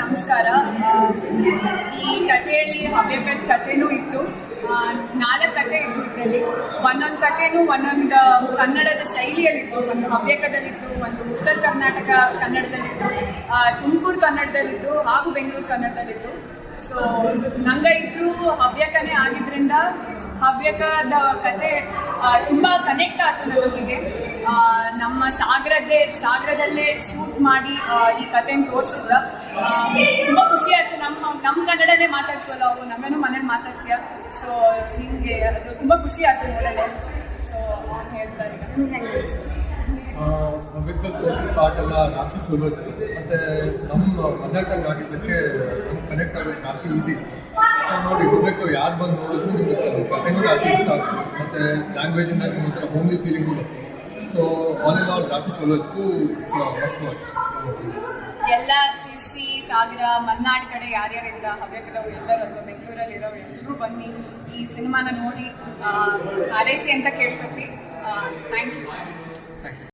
ನಮಸ್ಕಾರ. ಈ ಕಥೆಯಲ್ಲಿ ಹವ್ಯಕದ ಕಥೆನೂ ಇತ್ತು. 4 ಕಥೆ ಇತ್ತು ಇದರಲ್ಲಿ. ಒಂದೊಂದು ಕಥೆನೂ ಒಂದೊಂದು ಕನ್ನಡದ ಶೈಲಿಯಲ್ಲಿತ್ತು. ಒಂದು ಹವ್ಯಕದಲ್ಲಿತ್ತು, ಒಂದು ಉತ್ತರ ಕರ್ನಾಟಕ ಕನ್ನಡದಲ್ಲಿತ್ತು, ತುಮಕೂರು ಕನ್ನಡದಲ್ಲಿತ್ತು ಹಾಗೂ ಬೆಂಗಳೂರು ಕನ್ನಡದಲ್ಲಿತ್ತು. ಸೊ ನಂಗೆ ಇಬ್ಬರು ಹವ್ಯಕನೇ ಆಗಿದ್ದರಿಂದ ಹವ್ಯಕದ ಕತೆ ತುಂಬ ಕನೆಕ್ಟ್ ಆಯ್ತು ನನಗೆ. ನಮ್ಮ ಸಾಗರದಲ್ಲೇ ಶೂಟ್ ಮಾಡಿ ಈ ಕಥೆನ ತೋರಿಸಿದ್ದ ತುಂಬ ಖುಷಿ ಆಯಿತು. ನಮ್ಮ ಕನ್ನಡನೇ ಮಾತಾಡ್ತೀವಲ್ಲ, ಅವು ನಮ್ಮನ್ನು ಮನೇಲಿ ಮಾತಾಡ್ತೀಯ. ಸೊ ಹಿಂಗೆ ಅದು ತುಂಬ ಖುಷಿ ಆಯಿತು ನೋಡೋದೆ. ಸೊ ಅವ್ನು ಹೇಳ್ತಾರೆ ಪಾರ್ಟ್ ಎಲ್ಲ ರಾಶಿ ಚಲೋ ಇತ್ತು. ಮತ್ತು ನಮ್ಮ ಮದರ್ ಟಂಗ್ ಆಗಿದ್ದಕ್ಕೆ ನಮ್ಗೆ ಕನೆಕ್ಟ್ ಆಗೋದು ರಾಶಿ ಈಸಿ ಇತ್ತು. ನೋಡಿ ಹೋಗ್ಬೇಕು, ಯಾರು ಬಂದು ನೋಡಿದ್ರು ನಿಮಗೆ ಕಥೆನೂ ರಾಶಿ ಇಷ್ಟ ಆಗ್ತದೆ. ಮತ್ತು ಲ್ಯಾಂಗ್ವೇಜಿಂದ ನಿಮ್ಗೆ ಒಂಥರ ಹೋಮ್ಲಿ ಫೀಲಿಂಗ್ ಬರುತ್ತೆ. ಸೊ ಆಲ್ ಇನ್ ಆಲ್ ರಾಶಿ ಚಲೋ ಇತ್ತು. Must watch. ಎಲ್ಲ ಸಿರ್ಸಿ, ಸಾಗರ, ಮಲೆನಾಡು ಕಡೆ ಯಾರ್ಯಾರಿದ್ದ ಹವ್ಯಕದವು ಎಲ್ಲರೂ ಅಥವಾ ಬೆಂಗಳೂರಲ್ಲಿರೋ ಎಲ್ಲರೂ ಬನ್ನಿ ಈ ಸಿನಿಮಾನ ನೋಡಿ ಹಾರೈಸಿ ಅಂತ ಕೇಳ್ಕೊತಿ. Thank you.